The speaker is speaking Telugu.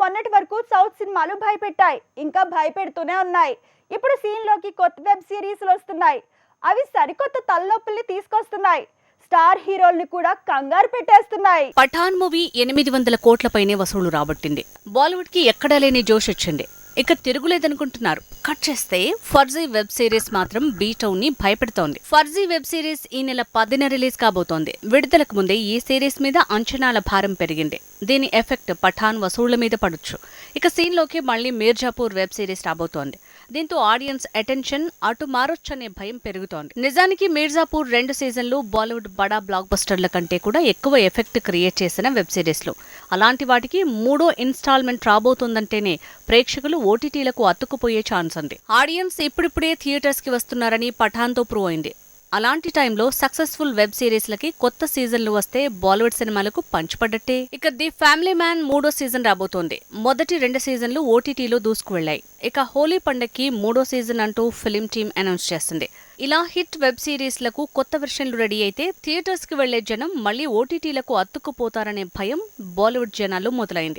మొన్నటి వరకు సౌత్ సినిమాలు భయపెట్టాయి, ఇంకా భయపెడుతూనే ఉన్నాయి. ఇప్పుడు సీన్ లోకి కొత్త వెబ్ సిరీస్లు వస్తున్నాయి. అవి సరికొత్త తలనొప్పుల్ని తీసుకొస్తున్నాయి. స్టార్ హీరోల్ని కూడా కంగారు పెట్టేస్తున్నాయి. పఠాన్ మూవీ 800 కోట్ల పైనే వసూళ్లు రాబట్టింది. బాలీవుడ్ కి ఎక్కడా లేని జోష్ వచ్చింది. ఇక తిరుగులేదనుకుంటున్నారు. కట్ చేస్తే ఫర్జీ వెబ్ సిరీస్ మాత్రం బీటౌన్ ని భయపెడుతోంది. ఫర్జీ వెబ్ సిరీస్ ఈ నెల 10న రిలీజ్ కాబోతోంది. విడుదలకు ముందే ఈ సిరీస్ మీద అంచనాల భారం పెరిగింది. దీని ఎఫెక్ట్ పఠాన్ వసూళ్ల మీద పడొచ్చు. ఇక సీన్ లోకి మళ్లీ మీర్జాపూర్ వెబ్ సిరీస్ రాబోతోంది. దీంతో ఆడియన్స్ అటెన్షన్ అటు మారొచ్చనే భయం పెరుగుతోంది. నిజానికి మీర్జాపూర్ 2 సీజన్లు బాలీవుడ్ బడా బ్లాక్ బస్టర్ల కంటే కూడా ఎక్కువ ఎఫెక్ట్ క్రియేట్ చేసిన వెబ్ సిరీస్లు. అలాంటి వాటికి 3వ ఇన్స్టాల్మెంట్ రాబోతోందంటేనే ప్రేక్షకులు ఓటీటీలకు అతుక్కుపోయే ఛాన్స్ ఉంది. ఆడియన్స్ ఇప్పుడిప్పుడే థియేటర్స్ కి వస్తున్నారని పఠాన్తో ప్రూవ్ అయింది. అలాంటి టైంలో సక్సెస్ఫుల్ వెబ్ సిరీస్లకి కొత్త సీజన్లు వస్తే బాలీవుడ్ సినిమాలకు పంచిపడ్డట్టే. ఇక ది ఫ్యామిలీ మ్యాన్ 3వ సీజన్ రాబోతోంది. మొదటి 2 సీజన్లు ఓటీటీలో దూసుకువెళ్లాయి. ఇక హోలీ పండక్కి 3వ సీజన్ అంటూ ఫిలిం టీమ్ అనౌన్స్ చేసింది. ఇలా హిట్ వెబ్ సిరీస్లకు కొత్త వెర్షన్లు రెడీ అయితే థియేటర్స్ కి వెళ్లే జనం మళ్లీ ఓటీటీలకు అతుక్కుపోతారనే భయం బాలీవుడ్ జనాల్లో మొదలైంది.